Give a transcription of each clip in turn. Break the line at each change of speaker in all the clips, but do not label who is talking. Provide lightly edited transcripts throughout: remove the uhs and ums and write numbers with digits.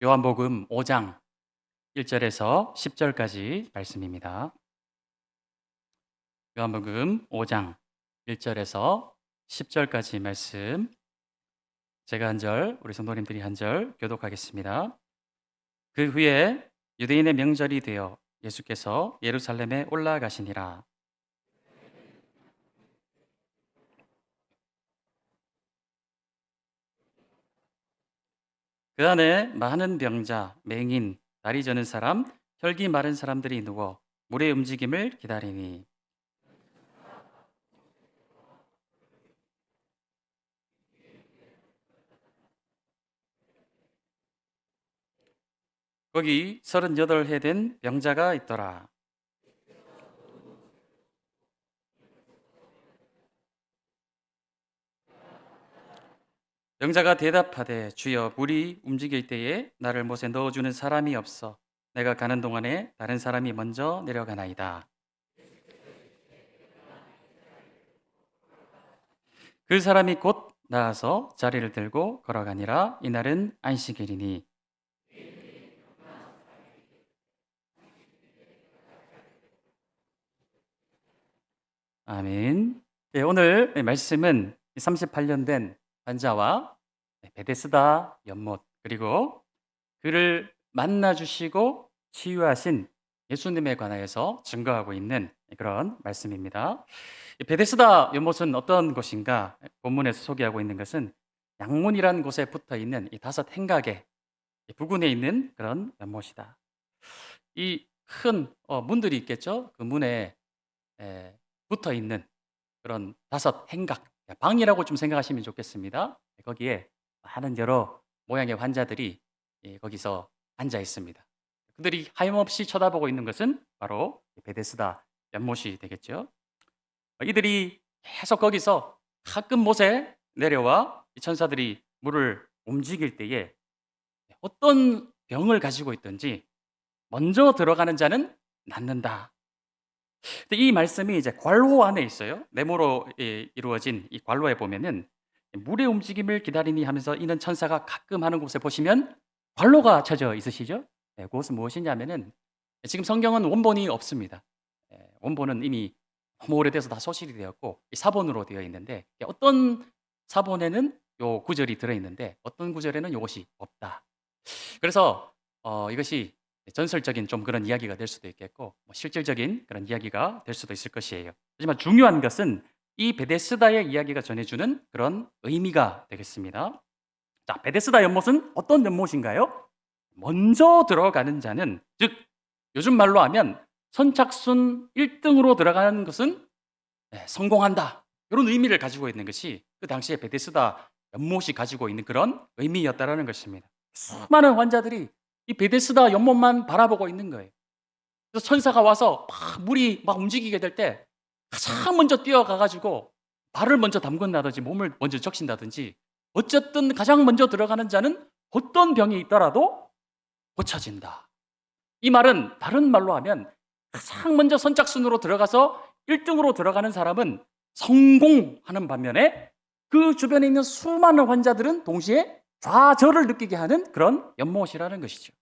요한복음 5장 1절에서 10절까지 말씀입니다. 요한복음 5장 1절에서 10절까지 말씀. 제가 한 절, 우리 성도님들이 한 절 교독하겠습니다. 그 후에 유대인의 명절이 되어 예수께서 예루살렘에 올라가시니라. 그 안에 많은 병자, 맹인, 다리 저는 사람, 혈기 마른 사람들이 누워 물의 움직임을 기다리니 거기 38해 된 병자가 있더라. 병자가 대답하되 주여 물이 움직일 때에 나를 못에 넣어주는 사람이 없어 내가 가는 동안에 다른 사람이 먼저 내려가나이다. 그 사람이 곧 나아서 자리를 들고 걸어가니라. 이날은 안식일이니. 아멘. 네, 오늘 말씀은 38년 된 환자와 베데스다 연못 그리고 그를 만나 주시고 치유하신 예수님에 관하여서 증거하고 있는 그런 말씀입니다. 이 베데스다 연못은 어떤 곳인가? 본문에서 소개하고 있는 것은 양문이라는 곳에 붙어 있는 이 다섯 행각의 부근에 있는 그런 연못이다. 이 큰 문들이 있겠죠? 그 문에 붙어 있는 그런 다섯 행각, 방이라고 좀 생각하시면 좋겠습니다. 거기에 많은 여러 모양의 환자들이 거기서 앉아 있습니다. 그들이 하염없이 쳐다보고 있는 것은 바로 베데스다 연못이 되겠죠. 이들이 계속 거기서 가끔 못에 내려와 이 천사들이 물을 움직일 때에 어떤 병을 가지고 있든지 먼저 들어가는 자는 낫는다. 근데 이 말씀이 이제 괄호 안에 있어요. 네모로 이루어진 이 괄호에 보면은 물의 움직임을 기다리니 하면서 이는 천사가 가끔 하는 곳에 보시면 괄호가 쳐져 있으시죠? 네, 그것은 무엇이냐면은 지금 성경은 원본이 없습니다. 원본은 이미 너무 오래돼서 다 소실이 되었고 이 사본으로 되어 있는데 어떤 사본에는 요 구절이 들어 있는데 어떤 구절에는 요것이 없다. 그래서 이것이 전설적인 좀 그런 이야기가 될 수도 있겠고 실질적인 그런 이야기가 될 수도 있을 것이에요. 하지만 중요한 것은 이 베데스다의 이야기가 전해주는 그런 의미가 되겠습니다. 자, 베데스다 연못은 어떤 연못인가요? 먼저 들어가는 자는, 즉 요즘 말로 하면 선착순 1등으로 들어가는 것은 성공한다. 이런 의미를 가지고 있는 것이 그 당시에 베데스다 연못이 가지고 있는 그런 의미였다라는 것입니다. 수많은 환자들이 이 베데스다 연못만 바라보고 있는 거예요. 그래서 천사가 와서 막 물이 막 움직이게 될 때 가장 먼저 뛰어가 가지고 발을 먼저 담근다든지 몸을 먼저 적신다든지 어쨌든 가장 먼저 들어가는 자는 어떤 병이 있더라도 고쳐진다. 이 말은 다른 말로 하면 가장 먼저 선착순으로 들어가서 1등으로 들어가는 사람은 성공하는 반면에 그 주변에 있는 수많은 환자들은 동시에 좌절을 느끼게 하는 그런 연못이라는 것이죠.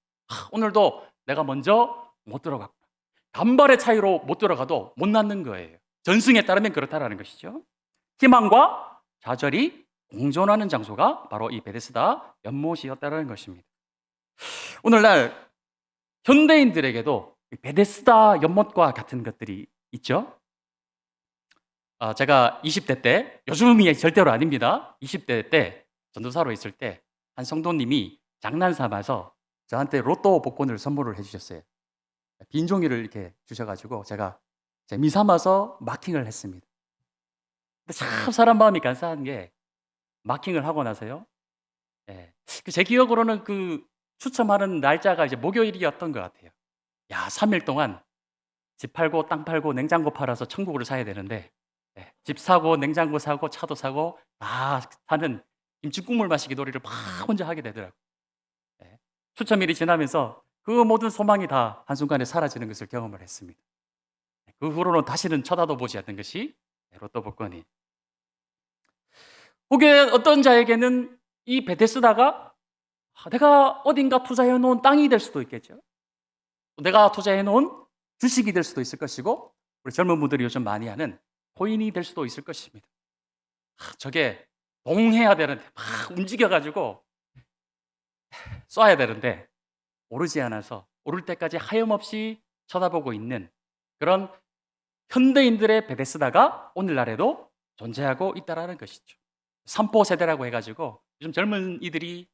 오늘도 내가 먼저 못 들어갔구나. 간발의 차이로 못 들어가도 못 낫는 거예요. 전승에 따르면 그렇다라는 것이죠. 희망과 좌절이 공존하는 장소가 바로 이 베데스다 연못이었다는 것입니다. 오늘날 현대인들에게도 베데스다 연못과 같은 것들이 있죠. 제가 20대 때, 요즘이 절대로 아닙니다. 20대 때 전도사로 있을 때 한 성도님이 장난 삼아서 저한테 로또 복권을 선물을 해주셨어요. 빈 종이를 이렇게 주셔가지고 제가 재미 삼아서 마킹을 했습니다. 근데 참 사람 마음이 간사한 게 마킹을 하고 나서요. 제 기억으로는 그 추첨하는 날짜가 이제 목요일이었던 것 같아요. 야, 3일 동안 집 팔고 땅 팔고 냉장고 팔아서 천국을 사야 되는데 집 사고 냉장고 사고 차도 사고 다 사는 김치국물 마시기 놀이를 막 혼자 하게 되더라고요. 추첨일이 지나면서 그 모든 소망이 다 한순간에 사라지는 것을 경험을 했습니다. 그 후로는 다시는 쳐다도 보지 않는 것이 로또 복권이. 혹여 어떤 자에게는 이 베데스다가 내가 어딘가 투자해 놓은 땅이 될 수도 있겠죠. 내가 투자해 놓은 주식이 될 수도 있을 것이고, 우리 젊은 분들이 요즘 많이 하는 코인이 될 수도 있을 것입니다. 저게 동해야 되는데 막 움직여가지고 쏴야 되는데 오르지 않아서 오를 때까지 하염없이 쳐다보고 있는 그런 현대인들의 베데스다가 오늘날에도 존재하고 있다는 것이죠. 삼포 세대라고 해가지고 요즘 젊은 이들이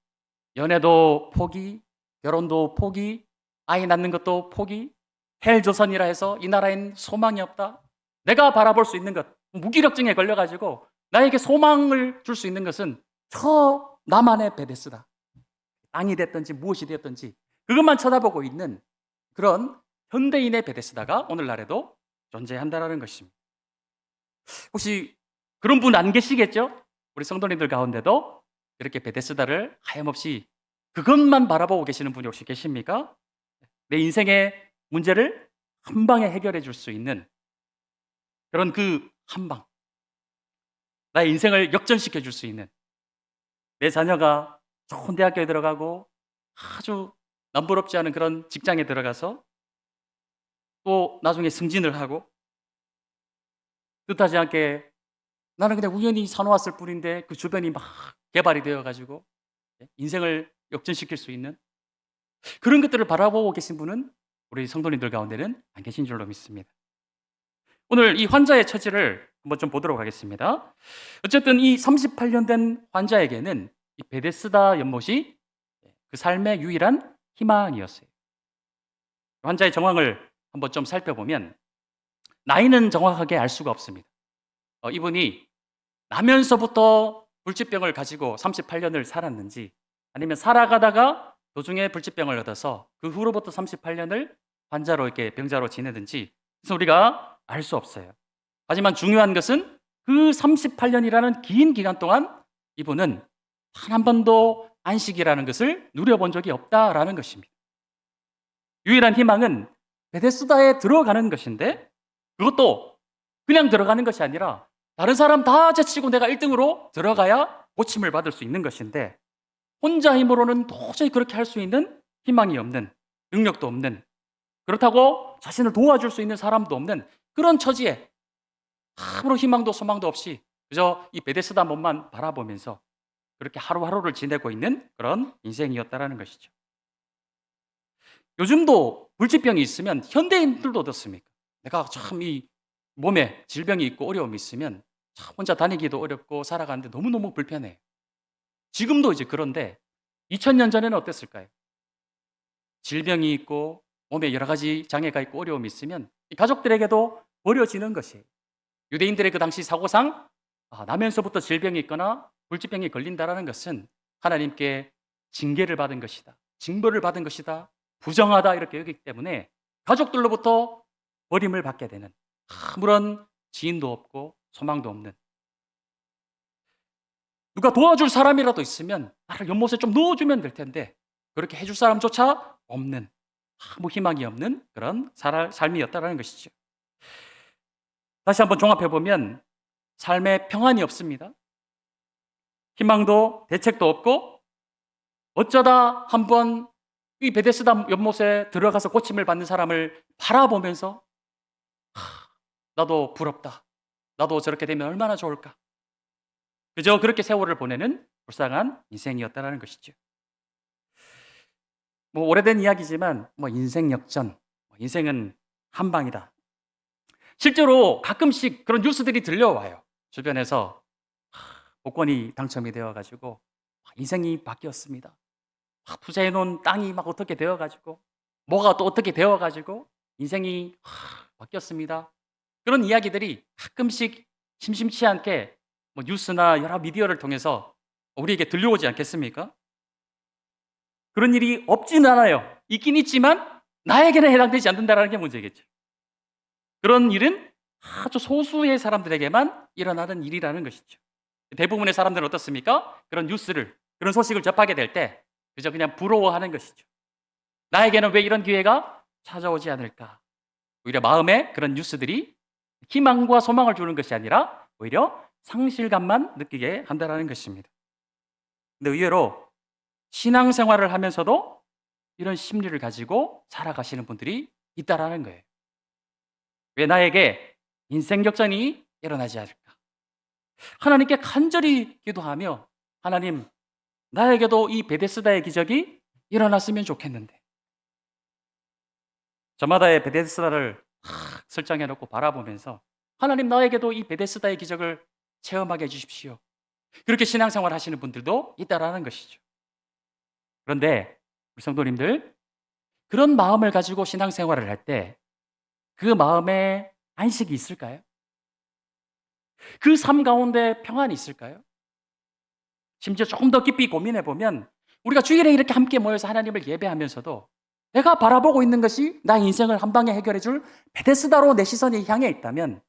연애도 포기, 결혼도 포기, 아이 낳는 것도 포기, 헬조선이라 해서 이 나라엔 소망이 없다. 내가 바라볼 수 있는 것, 무기력증에 걸려가지고 나에게 소망을 줄 수 있는 것은 저 나만의 베데스다. 땅이 됐든지 무엇이 되었든지 그것만 쳐다보고 있는 그런 현대인의 베데스다가 오늘날에도 존재한다는 것입니다. 혹시 그런 분 안 계시겠죠? 우리 성도님들 가운데도 이렇게 베데스다를 하염없이 그것만 바라보고 계시는 분이 혹시 계십니까? 내 인생의 문제를 한 방에 해결해 줄 수 있는 그런 그 한 방, 나의 인생을 역전시켜 줄 수 있는, 내 자녀가 좋은 대학교에 들어가고 아주 남부럽지 않은 그런 직장에 들어가서 또 나중에 승진을 하고 뜻하지 않게 나는 그냥 우연히 사놓았을 뿐인데 그 주변이 막 개발이 되어가지고 인생을 역전시킬 수 있는 그런 것들을 바라보고 계신 분은 우리 성도님들 가운데는 안 계신 줄로 믿습니다. 오늘 이 환자의 처지를 한번 좀 보도록 하겠습니다. 어쨌든 이 38년 된 환자에게는 이 베데스다 연못이 그 삶의 유일한 희망이었어요. 환자의 정황을 한번 좀 살펴보면 나이는 정확하게 알 수가 없습니다. 이분이 나면서부터 불치병을 가지고 38년을 살았는지 아니면 살아가다가 도중에 불치병을 얻어서 그 후로부터 38년을 환자로 이렇게 병자로 지내든지 그래서 우리가 알 수 없어요. 하지만 중요한 것은 그 38년이라는 긴 기간 동안 이분은 단 한 번도 안식이라는 것을 누려본 적이 없다라는 것입니다. 유일한 희망은 베데스다에 들어가는 것인데 그것도 그냥 들어가는 것이 아니라 다른 사람 다 제치고 내가 1등으로 들어가야 고침을 받을 수 있는 것인데 혼자 힘으로는 도저히 그렇게 할 수 있는 희망이 없는, 능력도 없는, 그렇다고 자신을 도와줄 수 있는 사람도 없는 그런 처지에 아무런 희망도 소망도 없이 그저 이 베데스다 몸만 바라보면서 그렇게 하루하루를 지내고 있는 그런 인생이었다라는 것이죠. 요즘도 불치병이 있으면 현대인들도 어떻습니까? 내가 참 이 몸에 질병이 있고 어려움이 있으면 참 혼자 다니기도 어렵고 살아가는데 너무너무 불편해. 지금도 이제 그런데 2000년 전에는 어땠을까요? 질병이 있고 몸에 여러 가지 장애가 있고 어려움이 있으면 이 가족들에게도 버려지는 것이에요. 유대인들의 그 당시 사고상 나면서부터 질병이 있거나 불치병이 걸린다라는 것은 하나님께 징계를 받은 것이다. 징벌을 받은 것이다. 부정하다 이렇게 여기기 때문에 가족들로부터 버림을 받게 되는 아무런 지인도 없고 소망도 없는 누가 도와줄 사람이라도 있으면 나를 연못에 좀 넣어주면 될 텐데 그렇게 해줄 사람조차 없는 아무 희망이 없는 그런 삶이었다는 것이죠. 다시 한번 종합해보면 삶에 평안이 없습니다. 희망도 대책도 없고 어쩌다 한번 이 베데스다 연못에 들어가서 고침을 받는 사람을 바라보면서 나도 부럽다. 나도 저렇게 되면 얼마나 좋을까. 그저 그렇게 세월을 보내는 불쌍한 인생이었다는 것이죠. 오래된 이야기지만 인생 역전, 인생은 한 방이다. 실제로 가끔씩 그런 뉴스들이 들려와요. 주변에서 복권이 당첨이 되어가지고 인생이 바뀌었습니다. 투자해놓은 땅이 막 어떻게 되어가지고 뭐가 또 어떻게 되어가지고 인생이 바뀌었습니다. 그런 이야기들이 가끔씩 심심치 않게 뉴스나 여러 미디어를 통해서 우리에게 들려오지 않겠습니까? 그런 일이 없지는 않아요. 있긴 있지만 나에게는 해당되지 않는다는 게 문제겠죠. 그런 일은 아주 소수의 사람들에게만 일어나는 일이라는 것이죠. 대부분의 사람들은 어떻습니까? 그런 뉴스를, 그런 소식을 접하게 될 때 그저 그냥 부러워하는 것이죠. 나에게는 왜 이런 기회가 찾아오지 않을까? 오히려 마음에 그런 뉴스들이 희망과 소망을 주는 것이 아니라 오히려 상실감만 느끼게 한다는 것입니다. 근데 의외로 신앙생활을 하면서도 이런 심리를 가지고 살아가시는 분들이 있다라는 거예요. 왜 나에게 인생 역전이 일어나지 않을까? 하나님께 간절히 기도하며 하나님, 나에게도 이 베데스다의 기적이 일어났으면 좋겠는데 저마다의 베데스다를 탁 설정해 놓고 바라보면서 하나님, 나에게도 이 베데스다의 기적을 체험하게 해주십시오. 그렇게 신앙생활 하시는 분들도 있다라는 것이죠. 그런데 우리 성도님들, 그런 마음을 가지고 신앙생활을 할 때 그 마음에 안식이 있을까요? 그 삶 가운데 평안이 있을까요? 심지어 조금 더 깊이 고민해 보면 우리가 주일에 이렇게 함께 모여서 하나님을 예배하면서도 내가 바라보고 있는 것이 나의 인생을 한 방에 해결해 줄 베데스다로 내 시선이 향해 있다면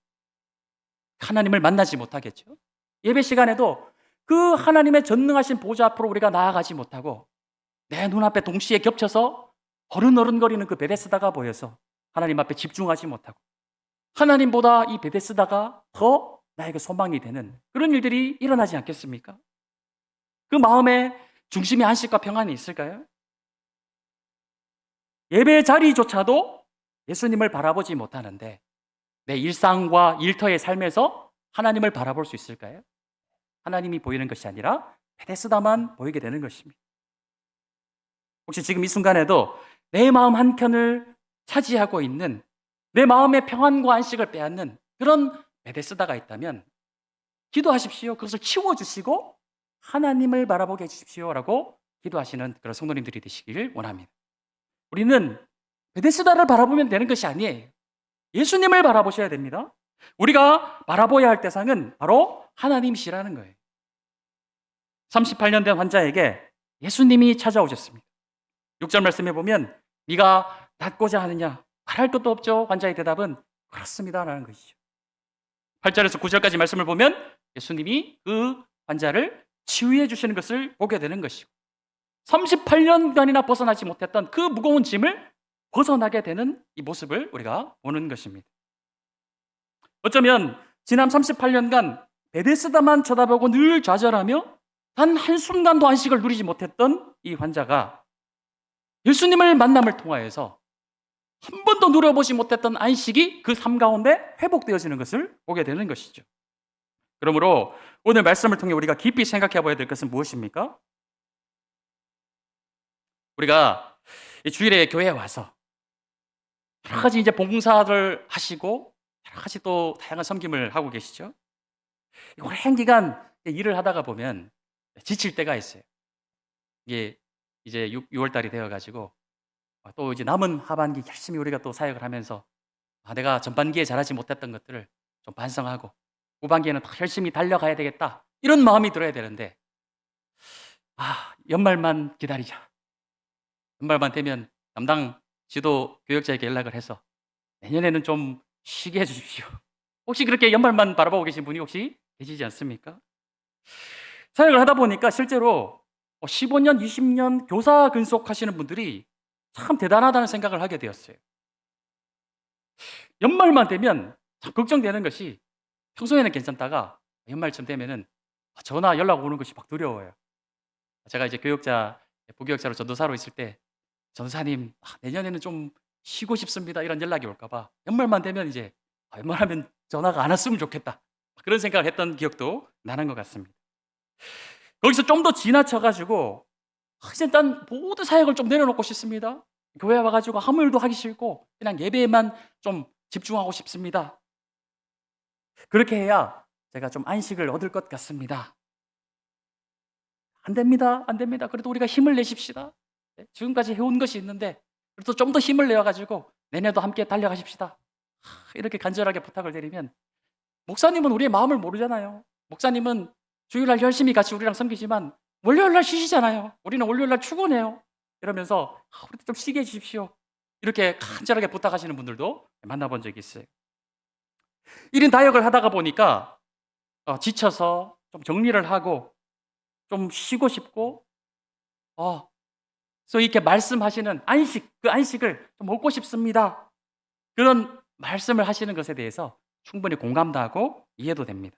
하나님을 만나지 못하겠죠. 예배 시간에도 그 하나님의 전능하신 보좌 앞으로 우리가 나아가지 못하고 내 눈앞에 동시에 겹쳐서 어른어른거리는 그 베데스다가 보여서 하나님 앞에 집중하지 못하고 하나님보다 이 베데스다가 더 나에게 소망이 되는 그런 일들이 일어나지 않겠습니까? 그 마음에 중심의 안식과 평안이 있을까요? 예배 자리조차도 예수님을 바라보지 못하는데 내 일상과 일터의 삶에서 하나님을 바라볼 수 있을까요? 하나님이 보이는 것이 아니라 베데스다만 보이게 되는 것입니다. 혹시 지금 이 순간에도 내 마음 한켠을 차지하고 있는 내 마음의 평안과 안식을 빼앗는 그런 베데스다가 있다면 기도하십시오. 그것을 치워주시고 하나님을 바라보게 해주십시오라고 기도하시는 그런 성도님들이 되시길 원합니다. 우리는 베데스다를 바라보면 되는 것이 아니에요. 예수님을 바라보셔야 됩니다. 우리가 바라보아야 할 대상은 바로 하나님이시라는 거예요. 38년 된 환자에게 예수님이 찾아오셨습니다. 6절 말씀해 보면 네가 낫고자 하느냐? 말할 것도 없죠. 환자의 대답은 그렇습니다 라는 것이죠. 8절에서 9절까지 말씀을 보면 예수님이 그 환자를 치유해 주시는 것을 보게 되는 것이고 38년간이나 벗어나지 못했던 그 무거운 짐을 벗어나게 되는 이 모습을 우리가 보는 것입니다. 어쩌면 지난 38년간 베데스다만 쳐다보고 늘 좌절하며 단 한순간도 안식을 누리지 못했던 이 환자가 예수님을 만남을 통하여서 한 번도 누려보지 못했던 안식이 그 삶 가운데 회복되어지는 것을 보게 되는 것이죠. 그러므로 오늘 말씀을 통해 우리가 깊이 생각해 봐야 될 것은 무엇입니까? 우리가 주일에 교회에 와서 여러 가지 이제 봉사를 하시고 여러 가지 또 다양한 섬김을 하고 계시죠. 오랜 기간 일을 하다가 보면 지칠 때가 있어요. 이게 이제 6월 달이 되어 가지고 또 이제 남은 하반기 열심히 우리가 또 사역을 하면서 내가 전반기에 잘하지 못했던 것들을 좀 반성하고 후반기에는 더 열심히 달려가야 되겠다 이런 마음이 들어야 되는데 연말만 기다리자. 연말만 되면 담당 지도 교역자에게 연락을 해서 내년에는 좀 쉬게 해주십시오. 혹시 그렇게 연말만 바라보고 계신 분이 혹시 계시지 않습니까? 사역을 하다 보니까 실제로 15년, 20년 교사 근속하시는 분들이 참 대단하다는 생각을 하게 되었어요. 연말만 되면 참 걱정되는 것이 평소에는 괜찮다가 연말쯤 되면은 전화 연락 오는 것이 막 두려워요. 제가 이제 교역자, 부교역자로 전도사로 있을 때 전도사님 내년에는 좀 쉬고 싶습니다 이런 연락이 올까 봐 연말만 되면 이제 웬만하면 전화가 안 왔으면 좋겠다 그런 생각을 했던 기억도 나는 것 같습니다. 거기서 좀 더 지나쳐가지고 이제 난 모든 사역을 좀 내려놓고 싶습니다. 교회 와가지고 아무 일도 하기 싫고 그냥 예배에만 좀 집중하고 싶습니다. 그렇게 해야 제가 좀 안식을 얻을 것 같습니다. 안 됩니다. 안 됩니다. 그래도 우리가 힘을 내십시다. 지금까지 해온 것이 있는데 그래도 좀 더 힘을 내어가지고 내년도 함께 달려가십시다. 이렇게 간절하게 부탁을 드리면 목사님은 우리의 마음을 모르잖아요. 목사님은 주일날 열심히 같이 우리랑 섬기지만 월요일날 쉬시잖아요. 우리는 월요일날 출근해요. 이러면서 우리 좀 쉬게 해주십시오. 이렇게 간절하게 부탁하시는 분들도 만나본 적이 있어요. 1인 다역을 하다가 보니까 지쳐서 좀 정리를 하고 좀 쉬고 싶고 그래서 이렇게 말씀하시는 안식, 그 안식을 좀 먹고 싶습니다. 그런 말씀을 하시는 것에 대해서 충분히 공감도 하고 이해도 됩니다.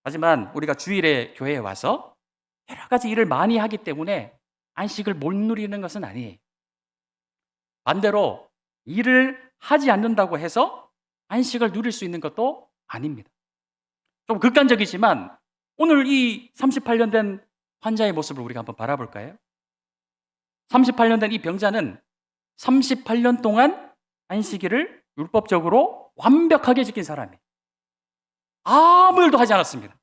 하지만 우리가 주일에 교회에 와서 여러 가지 일을 많이 하기 때문에 안식을 못 누리는 것은 아니에요. 반대로 일을 하지 않는다고 해서 안식을 누릴 수 있는 것도 아닙니다. 좀 극단적이지만 오늘 이 38년 된 환자의 모습을 우리가 한번 바라볼까요? 38년 된 이 병자는 38년 동안 안식일을 율법적으로 완벽하게 지킨 사람이에요. 아무 일도 하지 않았습니다.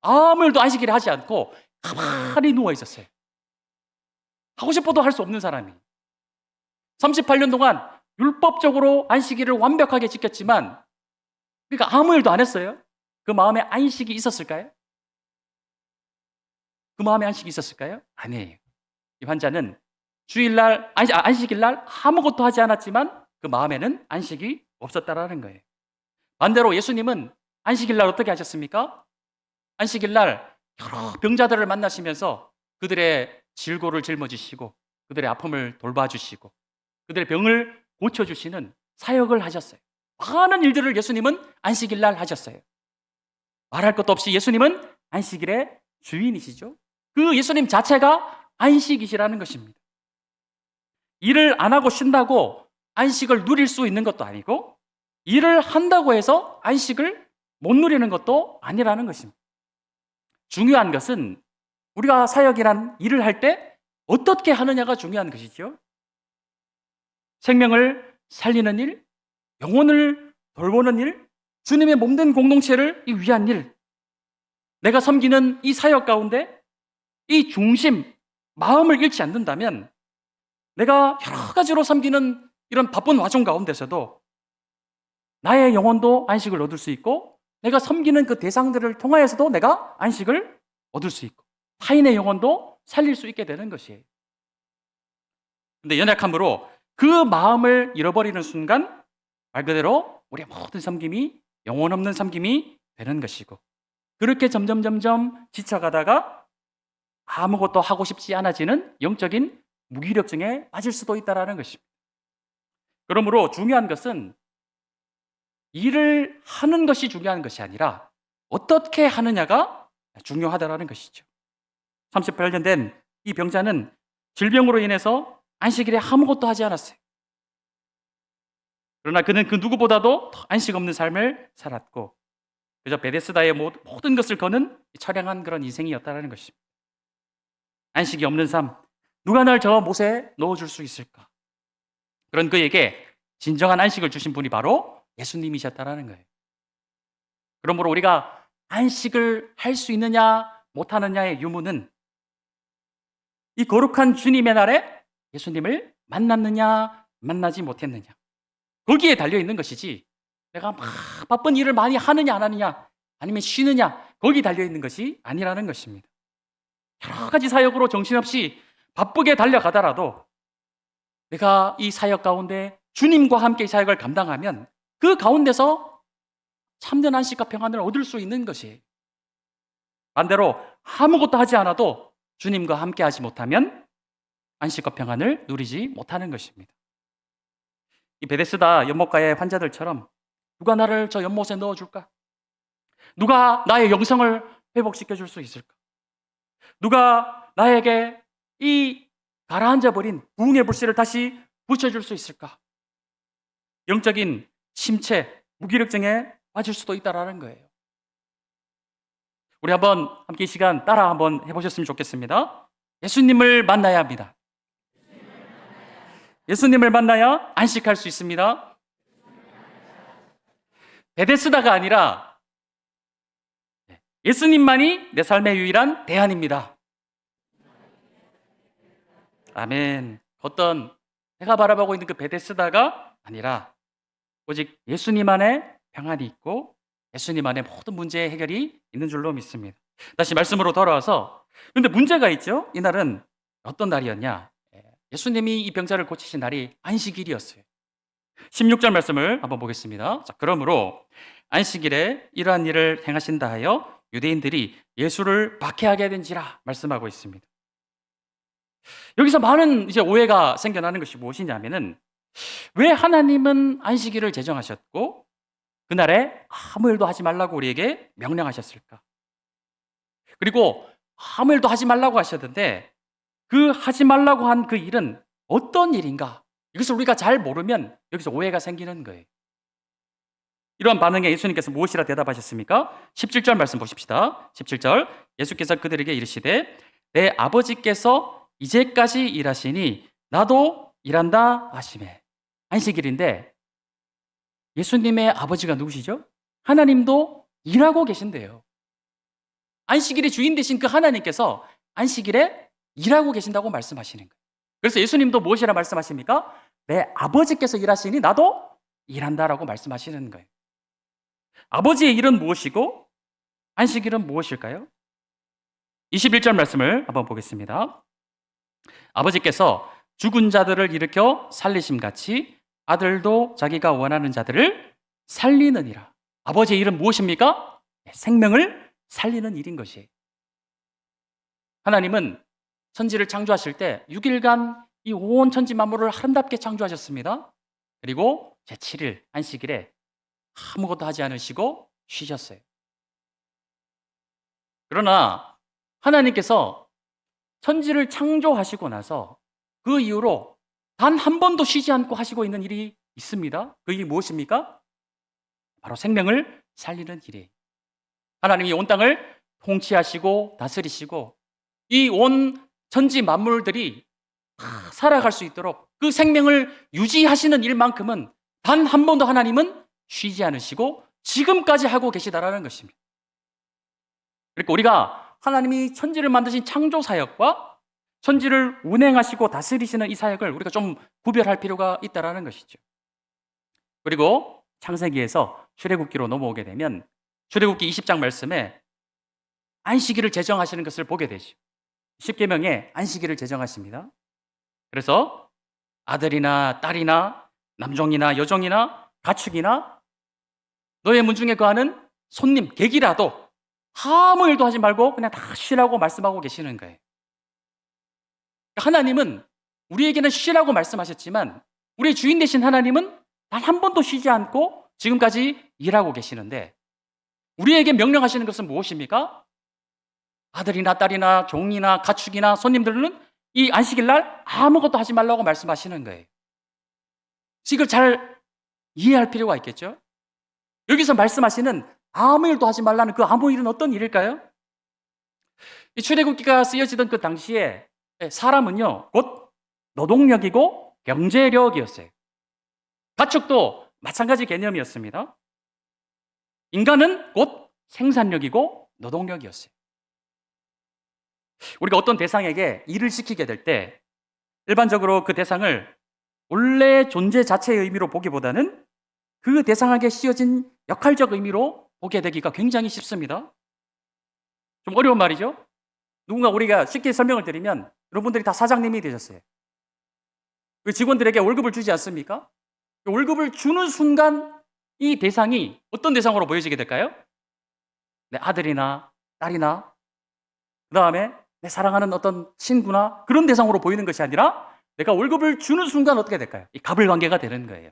아무 일도 안식일에 하지 않고 가만히 누워 있었어요. 하고 싶어도 할 수 없는 사람이. 38년 동안 율법적으로 안식일을 완벽하게 지켰지만, 그러니까 아무 일도 안 했어요. 그 마음에 안식이 있었을까요? 그 마음에 안식이 있었을까요? 아니에요. 이 환자는 주일날, 안식일날 아무것도 하지 않았지만 그 마음에는 안식이 없었다라는 거예요. 반대로 예수님은 안식일날 어떻게 하셨습니까? 안식일날 여러 병자들을 만나시면서 그들의 질고를 짊어지시고 그들의 아픔을 돌봐주시고 그들의 병을 고쳐주시는 사역을 하셨어요. 많은 일들을 예수님은 안식일날 하셨어요. 말할 것도 없이 예수님은 안식일의 주인이시죠. 그 예수님 자체가 안식이시라는 것입니다. 일을 안 하고 쉰다고 안식을 누릴 수 있는 것도 아니고 일을 한다고 해서 안식을 못 누리는 것도 아니라는 것입니다. 중요한 것은 우리가 사역이란 일을 할 때 어떻게 하느냐가 중요한 것이죠. 생명을 살리는 일, 영혼을 돌보는 일, 주님의 몸된 공동체를 위한 일, 내가 섬기는 이 사역 가운데 이 중심, 마음을 잃지 않는다면 내가 여러 가지로 섬기는 이런 바쁜 와중 가운데서도 나의 영혼도 안식을 얻을 수 있고 내가 섬기는 그 대상들을 통하여서도 내가 안식을 얻을 수 있고 타인의 영혼도 살릴 수 있게 되는 것이에요. 근데 연약함으로 그 마음을 잃어버리는 순간 말 그대로 우리의 모든 섬김이 영혼 없는 섬김이 되는 것이고 그렇게 점점 지쳐가다가 아무것도 하고 싶지 않아지는 영적인 무기력증에 빠질 수도 있다는 것입니다. 그러므로 중요한 것은 일을 하는 것이 중요한 것이 아니라 어떻게 하느냐가 중요하다는 것이죠. 38년 된 이 병자는 질병으로 인해서 안식일에 아무것도 하지 않았어요. 그러나 그는 그 누구보다도 더 안식 없는 삶을 살았고 그저 베데스다의 모든 것을 거는 처량한 그런 인생이었다는 것입니다. 안식이 없는 삶, 누가 날 저 못에 넣어줄 수 있을까? 그런 그에게 진정한 안식을 주신 분이 바로 예수님이셨다는 거예요. 그러므로 우리가 안식을 할 수 있느냐 못하느냐의 유무는 이 거룩한 주님의 날에 예수님을 만났느냐 만나지 못했느냐 거기에 달려있는 것이지 내가 막 바쁜 일을 많이 하느냐 안 하느냐 아니면 쉬느냐 거기 달려있는 것이 아니라는 것입니다. 여러 가지 사역으로 정신없이 바쁘게 달려가더라도 내가 이 사역 가운데 주님과 함께 이 사역을 감당하면 그 가운데서 참된 안식과 평안을 얻을 수 있는 것이에요. 반대로 아무것도 하지 않아도 주님과 함께 하지 못하면 안식과 평안을 누리지 못하는 것입니다. 이 베데스다 연못가의 환자들처럼 누가 나를 저 연못에 넣어줄까? 누가 나의 영성을 회복시켜줄 수 있을까? 누가 나에게 이 가라앉아버린 부흥의 불씨를 다시 붙여줄 수 있을까? 영적인 침체, 무기력증에 빠질 수도 있다는 거예요. 우리 한번 함께 이 시간 따라 한번 해보셨으면 좋겠습니다. 예수님을 만나야 합니다. 예수님을 만나야 안식할 수 있습니다. 베데스다가 아니라 예수님만이 내 삶의 유일한 대안입니다. 아멘. 어떤 내가 바라보고 있는 그 베데스다가 아니라 오직 예수님 안에 평안이 있고 예수님 안에 모든 문제의 해결이 있는 줄로 믿습니다. 다시 말씀으로 돌아와서 그런데 문제가 있죠. 이날은 어떤 날이었냐? 예수님이 이 병자를 고치신 날이 안식일이었어요. 16절 말씀을 한번 보겠습니다. 자, 그러므로 안식일에 이러한 일을 행하신다 하여 유대인들이 예수를 박해하게 된지라 말씀하고 있습니다. 여기서 많은 이제 오해가 생겨나는 것이 무엇이냐면은 왜 하나님은 안식일을 제정하셨고 그날에 아무 일도 하지 말라고 우리에게 명령하셨을까? 그리고 아무 일도 하지 말라고 하셨는데 그 하지 말라고 한 그 일은 어떤 일인가? 이것을 우리가 잘 모르면 여기서 오해가 생기는 거예요. 이러한 반응에 예수님께서 무엇이라 대답하셨습니까? 17절 말씀 보십시다. 17절 예수께서 그들에게 이르시되 내 아버지께서 이제까지 일하시니 나도 일한다 하시매. 안식일인데 예수님의 아버지가 누구시죠? 하나님도 일하고 계신대요. 안식일의 주인 되신 그 하나님께서 안식일에 일하고 계신다고 말씀하시는 거예요. 그래서 예수님도 무엇이라 말씀하십니까? 내 아버지께서 일하시니 나도 일한다라고 말씀하시는 거예요. 아버지의 일은 무엇이고 안식일은 무엇일까요? 21절 말씀을 한번 보겠습니다. 아버지께서 죽은 자들을 일으켜 살리심 같이 아들도 자기가 원하는 자들을 살리느니라. 아버지의 일은 무엇입니까? 생명을 살리는 일인 것이에요. 하나님은 천지를 창조하실 때 6일간 이 온 천지 만물을 아름답게 창조하셨습니다. 그리고 제7일 안식일에 아무것도 하지 않으시고 쉬셨어요. 그러나 하나님께서 천지를 창조하시고 나서 그 이후로 단 한 번도 쉬지 않고 하시고 있는 일이 있습니다. 그 일이 무엇입니까? 바로 생명을 살리는 일이에요. 하나님이 온 땅을 통치하시고 다스리시고 이 온 천지 만물들이 다 살아갈 수 있도록 그 생명을 유지하시는 일만큼은 단 한 번도 하나님은 쉬지 않으시고 지금까지 하고 계시다라는 것입니다. 그러니까 우리가 하나님이 천지를 만드신 창조 사역과 천지를 운행하시고 다스리시는 이 사역을 우리가 좀 구별할 필요가 있다라는 것이죠. 그리고 창세기에서 출애굽기로 넘어오게 되면 출애굽기 20장 말씀에 안식일을 제정하시는 것을 보게 되죠. 십계명에 안식일을 제정하십니다. 그래서 아들이나 딸이나 남종이나 여종이나 가축이나 너의 문중에 거하는 손님, 객이라도 아무 일도 하지 말고 그냥 다 쉬라고 말씀하고 계시는 거예요. 하나님은 우리에게는 쉬라고 말씀하셨지만 우리의 주인 되신 하나님은 단 한 번도 쉬지 않고 지금까지 일하고 계시는데 우리에게 명령하시는 것은 무엇입니까? 아들이나 딸이나 종이나 가축이나 손님들은 이 안식일 날 아무것도 하지 말라고 말씀하시는 거예요. 이걸 잘 이해할 필요가 있겠죠? 여기서 말씀하시는 아무 일도 하지 말라는 그 아무 일은 어떤 일일까요? 이 출애굽기가 쓰여지던 그 당시에 사람은요 곧 노동력이고 경제력이었어요. 가축도 마찬가지 개념이었습니다. 인간은 곧 생산력이고 노동력이었어요. 우리가 어떤 대상에게 일을 시키게 될 때 일반적으로 그 대상을 원래 존재 자체의 의미로 보기보다는 그 대상에게 씌워진 역할적 의미로 보게 되기가 굉장히 쉽습니다. 좀 어려운 말이죠. 누군가 우리가 쉽게 설명을 드리면 여러분들이 다 사장님이 되셨어요. 그 직원들에게 월급을 주지 않습니까? 월급을 주는 순간 이 대상이 어떤 대상으로 보여지게 될까요? 내 아들이나 딸이나 그 다음에 내 사랑하는 어떤 친구나 그런 대상으로 보이는 것이 아니라 내가 월급을 주는 순간 어떻게 될까요? 이 갑을관계가 되는 거예요.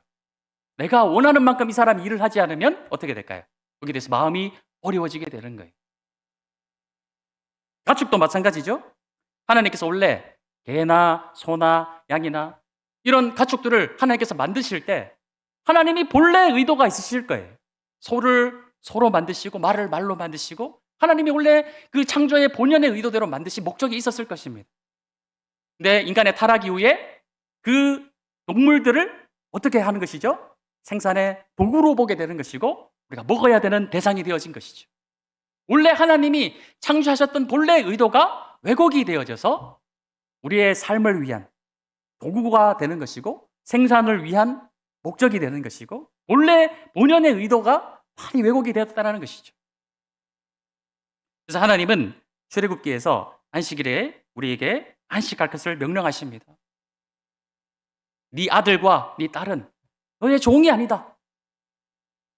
내가 원하는 만큼 이 사람이 일을 하지 않으면 어떻게 될까요? 거기에 대해서 마음이 어려워지게 되는 거예요. 가축도 마찬가지죠. 하나님께서 원래 개나 소나 양이나 이런 가축들을 하나님께서 만드실 때 하나님이 본래 의도가 있으실 거예요. 소를 소로 만드시고 말을 말로 만드시고 하나님이 원래 그 창조의 본연의 의도대로 만드신 목적이 있었을 것입니다. 근데 인간의 타락 이후에 그 동물들을 어떻게 하는 것이죠? 생산의 도구로 보게 되는 것이고 우리가 먹어야 되는 대상이 되어진 것이죠. 원래 하나님이 창조하셨던 본래의 의도가 왜곡이 되어져서 우리의 삶을 위한 도구가 되는 것이고 생산을 위한 목적이 되는 것이고 원래 본연의 의도가 많이 왜곡이 되었다는 것이죠. 그래서 하나님은 출애굽기에서 안식일에 우리에게 안식할 것을 명령하십니다. 네 아들과 네 딸은 너의 종이 아니다.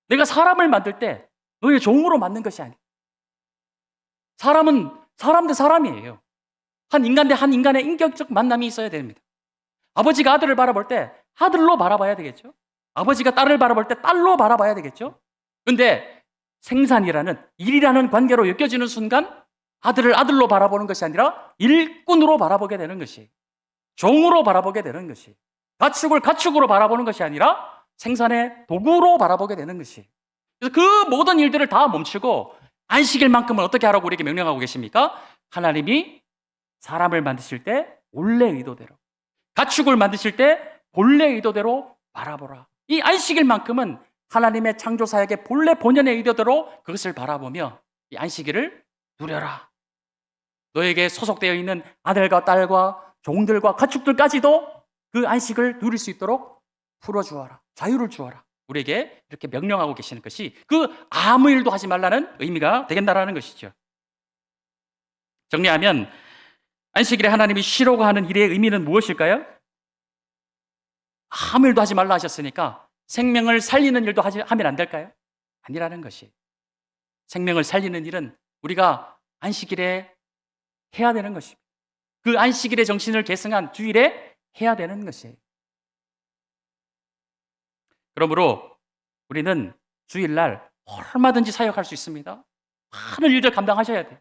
내가 사람을 만들 때 너의 종으로 만든 것이 아니다. 사람은 사람 대 사람이에요. 한 인간 대 한 인간의 인격적 만남이 있어야 됩니다. 아버지가 아들을 바라볼 때 아들로 바라봐야 되겠죠. 아버지가 딸을 바라볼 때 딸로 바라봐야 되겠죠. 그런데 생산이라는 일이라는 관계로 엮여지는 순간 아들을 아들로 바라보는 것이 아니라 일꾼으로 바라보게 되는 것이, 종으로 바라보게 되는 것이, 가축을 가축으로 바라보는 것이 아니라 생산의 도구로 바라보게 되는 것이. 그래서 그 모든 일들을 다 멈추고 안식일만큼은 어떻게 하라고 우리에게 명령하고 계십니까? 하나님이 사람을 만드실 때 본래 의도대로, 가축을 만드실 때 본래 의도대로 바라보라. 이 안식일만큼은 하나님의 창조 사역의 본래 본연의 의도대로 그것을 바라보며 이 안식일을 누려라. 너에게 소속되어 있는 아들과 딸과 종들과 가축들까지도 그 안식을 누릴 수 있도록 풀어주어라. 자유를 주어라. 우리에게 이렇게 명령하고 계시는 것이 그 아무 일도 하지 말라는 의미가 되겠다라는 것이죠. 정리하면 안식일에 하나님이 쉬라고 하는 일의 의미는 무엇일까요? 아무 일도 하지 말라 하셨으니까 생명을 살리는 일도 하면 안 될까요? 아니라는 것이. 생명을 살리는 일은 우리가 안식일에 해야 되는 것입니다. 그 안식일의 정신을 계승한 주일에 해야 되는 것이에요. 그러므로 우리는 주일날 얼마든지 사역할 수 있습니다. 많은 일들 감당하셔야 돼요.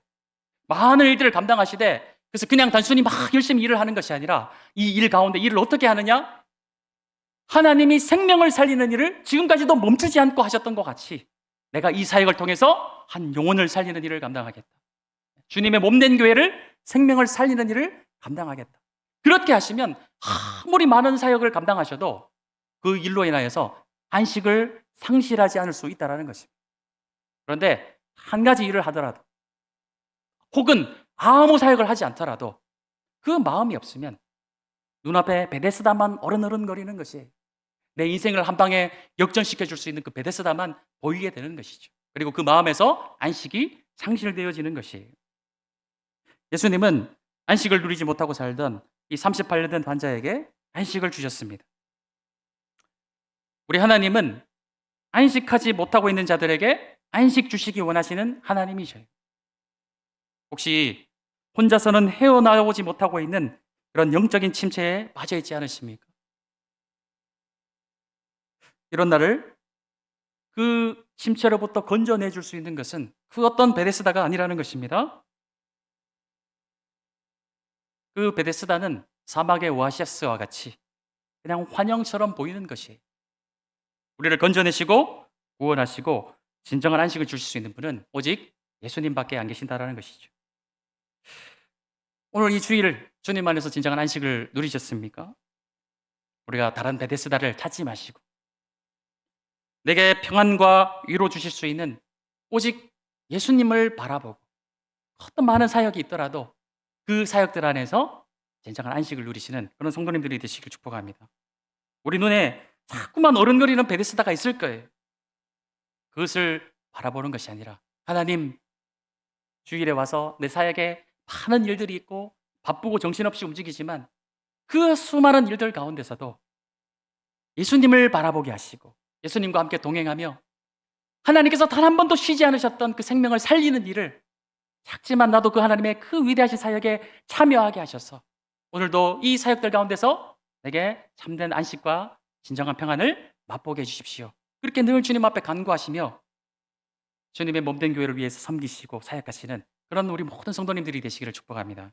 많은 일들을 감당하시되, 그래서 그냥 단순히 막 열심히 일을 하는 것이 아니라 이 일 가운데 일을 어떻게 하느냐? 하나님이 생명을 살리는 일을 지금까지도 멈추지 않고 하셨던 것 같이 내가 이 사역을 통해서 한 영혼을 살리는 일을 감당하겠다. 주님의 몸된 교회를 생명을 살리는 일을 감당하겠다. 그렇게 하시면 아무리 많은 사역을 감당하셔도 그 일로 인하여서 안식을 상실하지 않을 수 있다는 것입니다. 그런데 한 가지 일을 하더라도, 혹은 아무 사역을 하지 않더라도 그 마음이 없으면 눈앞에 베데스다만 어른어른거리는 것이에요. 내 인생을 한 방에 역전시켜 줄 수 있는 그 베데스다만 보이게 되는 것이죠. 그리고 그 마음에서 안식이 상실되어지는 것이에요. 예수님은 안식을 누리지 못하고 살던 이 38년 된 환자에게 안식을 주셨습니다. 우리 하나님은 안식하지 못하고 있는 자들에게 안식 주시기 원하시는 하나님이셔요. 혹시 혼자서는 헤어나오지 못하고 있는 그런 영적인 침체에 빠져 있지 않으십니까? 이런 나를 그 침체로부터 건져내 줄 수 있는 것은 그 어떤 베데스다가 아니라는 것입니다. 그 베데스다는 사막의 오아시스와 같이 그냥 환영처럼 보이는 것이에요. 우리를 건져내시고 구원하시고 진정한 안식을 주실 수 있는 분은 오직 예수님밖에 안 계신다라는 것이죠. 오늘 이 주일을 주님 안에서 진정한 안식을 누리셨습니까? 우리가 다른 베데스다를 찾지 마시고 내게 평안과 위로 주실 수 있는 오직 예수님을 바라보고 어떤 많은 사역이 있더라도 그 사역들 안에서 진정한 안식을 누리시는 그런 성도님들이 되시길 축복합니다. 우리 눈에 자꾸만 어른거리는 베데스다가 있을 거예요. 그것을 바라보는 것이 아니라 하나님, 주일에 와서 내 사역에 많은 일들이 있고 바쁘고 정신없이 움직이지만 그 수많은 일들 가운데서도 예수님을 바라보게 하시고 예수님과 함께 동행하며 하나님께서 단 한 번도 쉬지 않으셨던 그 생명을 살리는 일을 작지만 나도 그 하나님의 그 위대하신 사역에 참여하게 하셔서 오늘도 이 사역들 가운데서 내게 참된 안식과 진정한 평안을 맛보게 해주십시오. 그렇게 늘 주님 앞에 간구하시며 주님의 몸된 교회를 위해서 섬기시고 사역하시는 그런 우리 모든 성도님들이 되시기를 축복합니다.